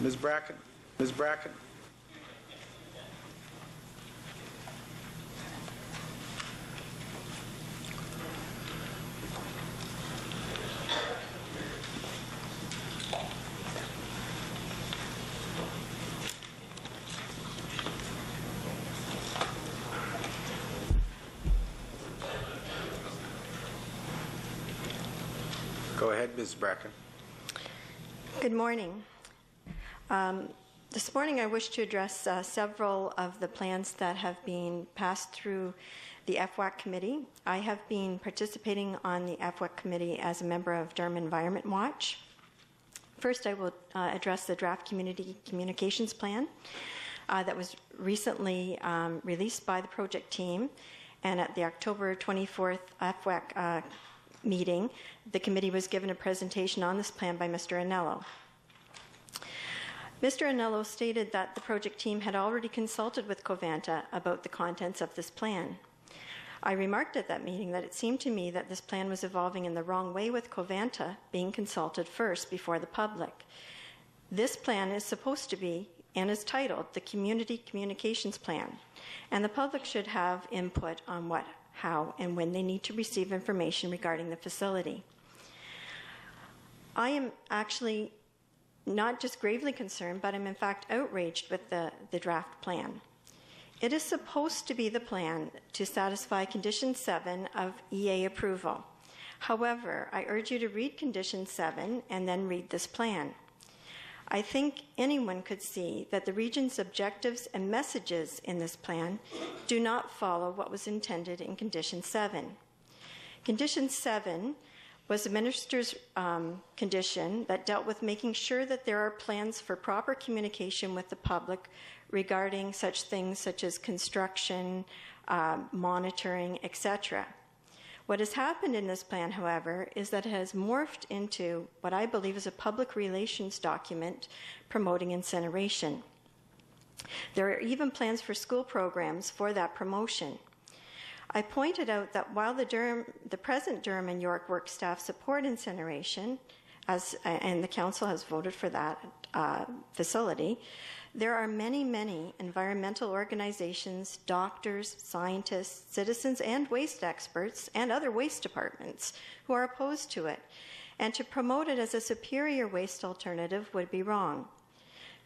Ms. Bracken. Ms. Bracken. Go ahead, Ms. Bracken. Good morning. This morning I wish to address several of the plans that have been passed through the EFWAC committee. I have been participating on the EFWAC committee as a member of Durham Environment Watch. First, I will address the draft community communications plan that was recently released by the project team, and at the October 24th EFWAC meeting, the committee was given a presentation on this plan by Mr. Anello. Mr. Anello stated that the project team had already consulted with Covanta about the contents of this plan. I remarked at that meeting that it seemed to me that this plan was evolving in the wrong way, with Covanta being consulted first before the public. This plan is supposed to be and is titled the Community Communications Plan, and the public should have input on what, how, and when they need to receive information regarding the facility. I am actually not just gravely concerned, but I'm in fact outraged with the draft plan. It is supposed to be the plan to satisfy Condition 7 of EA approval. However, I urge you to read Condition 7 and then read this plan. I think anyone could see that the region's objectives and messages in this plan do not follow what was intended in Condition 7. Condition 7 was the minister's condition that dealt with making sure that there are plans for proper communication with the public regarding such things such as construction, monitoring, etc. What has happened in this plan, however, is that it has morphed into what I believe is a public relations document promoting incineration. There are even plans for school programs for that promotion. I pointed out that while the present Durham and York work staff support incineration, and the council has voted for that facility, there are many, many environmental organizations, doctors, scientists, citizens, and waste experts, and other waste departments who are opposed to it. And to promote it as a superior waste alternative would be wrong.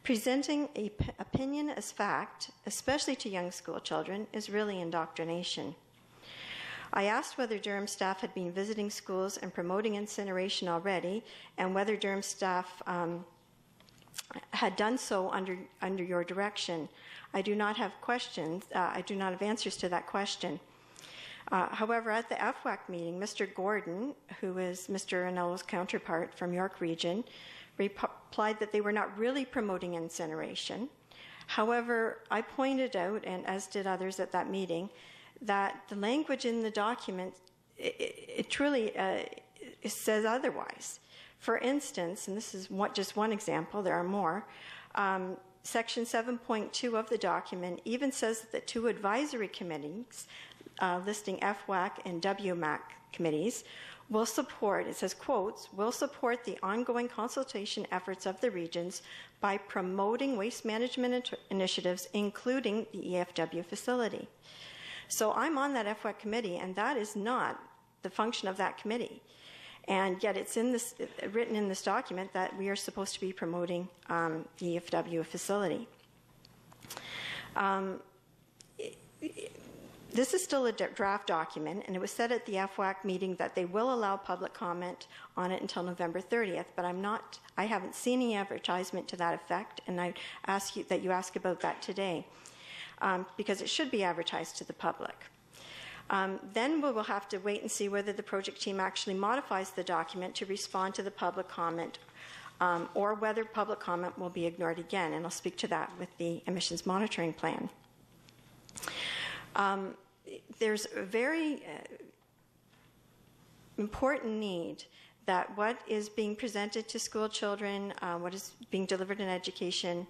Presenting an opinion as fact, especially to young school children, is really indoctrination. I asked whether Durham staff had been visiting schools and promoting incineration already, and whether Durham staff had done so under your direction. I do not have questions. I do not have answers to that question. However, at the EFWAC meeting, Mr. Gordon, who is Mr. Anello's counterpart from York Region, replied that they were not really promoting incineration. However, I pointed out, and as did others at that meeting, that the language in the document, it truly says otherwise. For instance, and this is just one example, there are more, Section 7.2 of the document even says that the two advisory committees, listing EFWAC and WMAC committees, will support, it says, quotes, will support the ongoing consultation efforts of the regions by promoting waste management initiatives, including the EFW facility. So I'm on that EFWAC committee, and that is not the function of that committee. And yet it's written in this document that we are supposed to be promoting the EFW facility. This is still a draft document, and it was said at the EFWAC meeting that they will allow public comment on it until November 30th, but I haven't seen any advertisement to that effect, and I ask you that you ask about that today, because it should be advertised to the public. Then we will have to wait and see whether the project team actually modifies the document to respond to the public comment, or whether public comment will be ignored again, and I'll speak to that with the emissions monitoring plan. There's a very important need that what is being presented to school children, what is being delivered in education,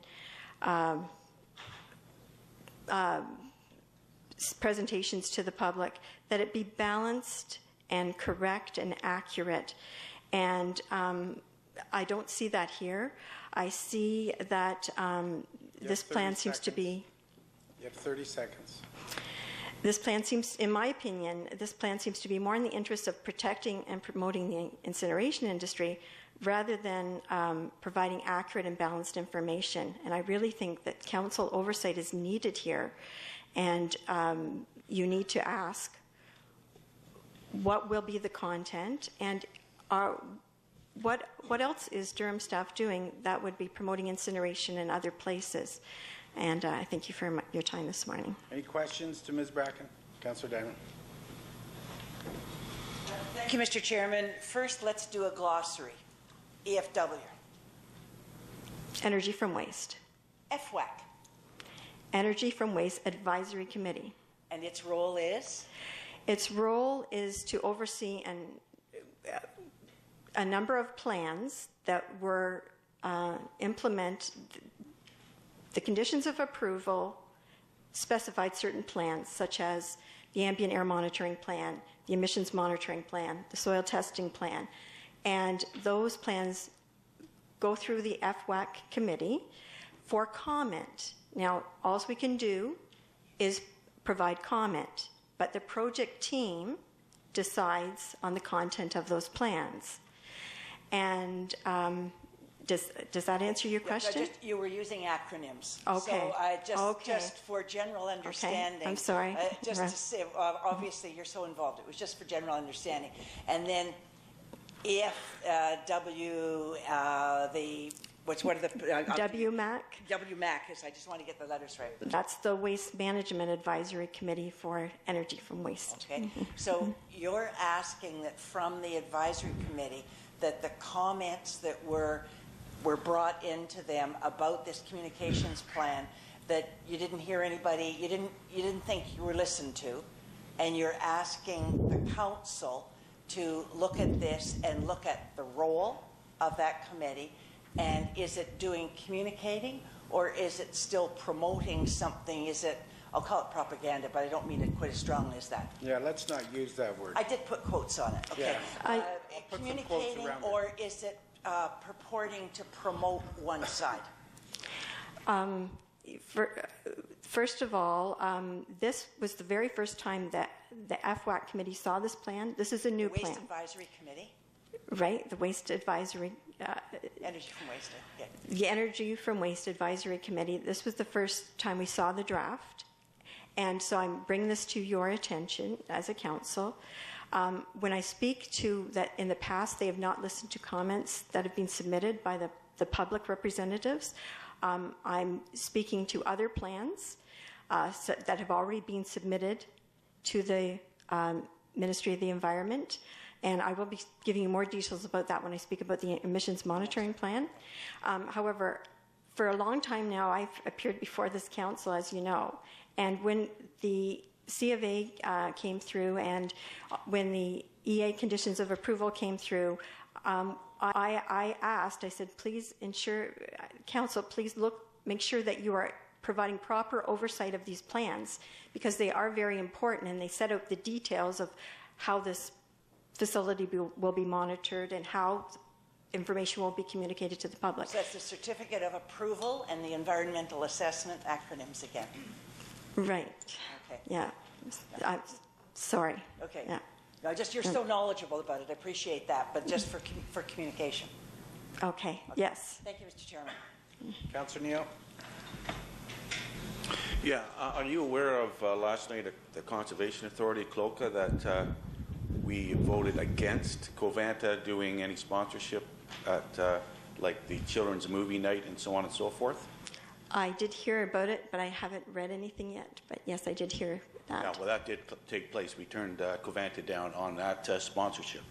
presentations to the public, that it be balanced and correct and accurate. And I don't see that here. I see that this plan seems to be... You have 30 seconds. This plan seems, in my opinion, this plan seems to be more in the interest of protecting and promoting the incineration industry rather than providing accurate and balanced information. And I really think that council oversight is needed here. And you need to ask what will be the content and what else is Durham staff doing that would be promoting incineration in other places. And I thank you for your time this morning. Any questions to Ms. Bracken? Councillor Diamond. Thank you, Mr. Chairman. First, let's do a glossary. EFW. Energy from Waste. EFWAC. Energy from Waste Advisory Committee. And its role is? Its role is to oversee a number of plans that were implement. The conditions of approval specified certain plans, such as the ambient air monitoring plan, the emissions monitoring plan, the soil testing plan, and those plans go through the EFWAC committee for comment. Now, all we can do is provide comment, but the project team decides on the content of those plans. And does that answer your question? You were using acronyms. Okay. So just for general understanding. Okay. I'm sorry. Just to say, obviously you're so involved. It was just for general understanding. And then EFW, what are the... WMAC. WMAC, I just want to get the letters right. That's the Waste Management Advisory Committee for Energy from Waste. Okay. So you're asking that from the advisory committee that the comments that were brought into them about this communications plan, that you didn't hear anybody, you didn't think you were listened to, and you're asking the council to look at this and look at the role of that committee, and is it doing communicating or is it still promoting something? Is it, I'll call it propaganda, but I don't mean it quite as strongly as that. Yeah, let's not use that word. I did put quotes on it. Okay. Yeah. Communicating, or is it purporting to promote one side? First of all, this was the very first time that the EFWAC committee saw this plan. This is a new plan. Waste Advisory Committee? Right, the Waste Advisory... Energy from Waste. Yeah. The Energy from Waste Advisory Committee. This was the first time we saw the draft. And so I'm bringing this to your attention as a council. When I speak to that in the past, they have not listened to comments that have been submitted by the public representatives. I'm speaking to other plans that have already been submitted to the Ministry of the Environment. And I will be giving you more details about that when I speak about the emissions monitoring plan. However, for a long time now, I've appeared before this council, as you know. And when the C of A came through and when the EA conditions of approval came through, I asked, I said, please ensure, council, please make sure that you are providing proper oversight of these plans, because they are very important and they set out the details of how this facility will be monitored and how information will be communicated to the public. So that's the certificate of approval and the environmental assessment acronyms again. Right. Okay. Yeah. I'm sorry. Okay. Yeah. No, just you're so knowledgeable about it. I appreciate that, but just for communication. Okay. Yes. Thank you, Mr. Chairman. Councillor Neal. Yeah. Are you aware of last night at the Conservation Authority, CLOCA, that we voted against Covanta doing any sponsorship at like the children's movie night and so on and so forth? I did hear about it, but I haven't read anything yet. But yes, I did hear that. Yeah, well, that did take place. We turned Covanta down on that sponsorship.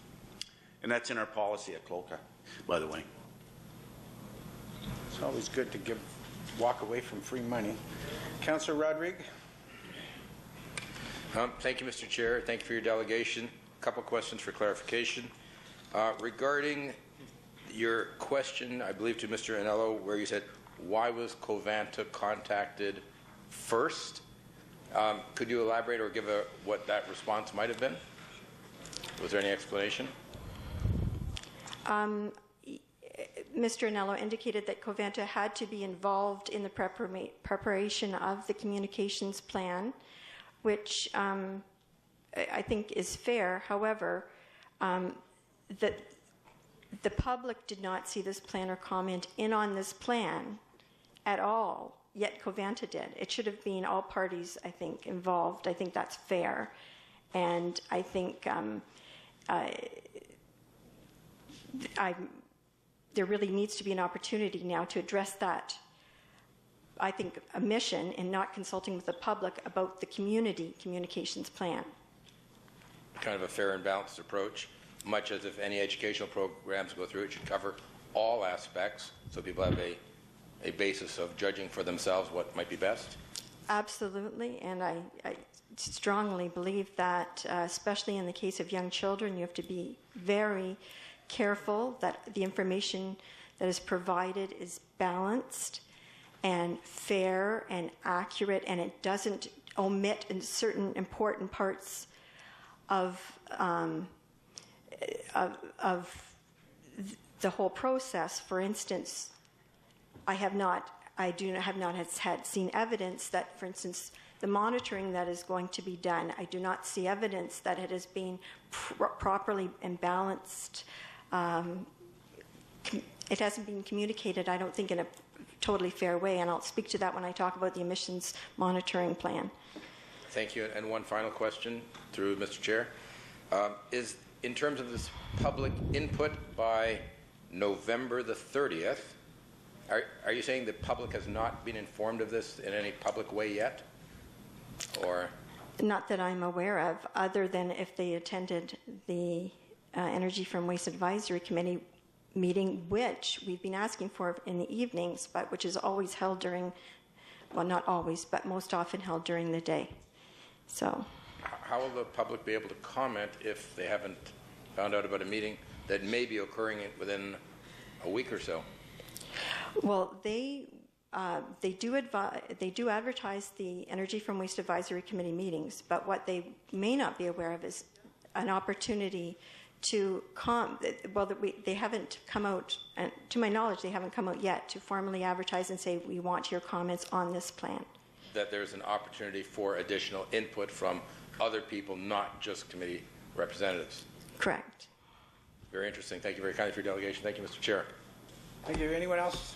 And that's in our policy at CLOCA, by the way. It's always good to walk away from free money. Councillor Rodrigues. Thank you, Mr. Chair. Thank you for your delegation. A couple questions for clarification. Regarding your question, I believe, to Mr. Anello, where you said, why was Covanta contacted first? Could you elaborate or give what that response might have been? Was there any explanation? Mr. Anello indicated that Covanta had to be involved in the preparation of the communications plan, which I think is fair. However, that the public did not see this plan or comment in on this plan at all, yet Covanta did. It should have been all parties, I think, involved. I think that's fair. And I think there really needs to be an opportunity now to address that, I think, omission in not consulting with the public about the community communications plan. Kind of a fair and balanced approach, much as if any educational programs go through, it should cover all aspects so people have a basis of judging for themselves what might be best. Absolutely, and I strongly believe that, especially in the case of young children, you have to be very careful that the information that is provided is balanced and fair and accurate, and it doesn't omit in certain important parts of the whole process. For instance, I have not seen evidence that, for instance, the monitoring that is going to be done, I do not see evidence that it has been properly and balanced. It hasn't been communicated, I don't think, in a totally fair way, and I'll speak to that when I talk about the emissions monitoring plan. Thank you. And one final question through Mr. Chair. Is, in terms of this public input by November the 30th, are you saying the public has not been informed of this in any public way yet? Or? Not that I'm aware of, other than if they attended the Energy from Waste Advisory Committee meeting, which we've been asking for in the evenings, but which is always held during, well, not always, but most often held during the day. So, how will the public be able to comment if they haven't found out about a meeting that may be occurring within a week or so? Well, they do advertise the Energy from Waste Advisory Committee meetings, but what they may not be aware of is an opportunity to they haven't come out, and to my knowledge, they haven't come out yet to formally advertise and say, we want your comments on this plan. That there's an opportunity for additional input from other people, not just committee representatives. Correct. Very interesting. Thank you very kindly for your delegation. Thank you, Mr. Chair. Thank you. Anyone else?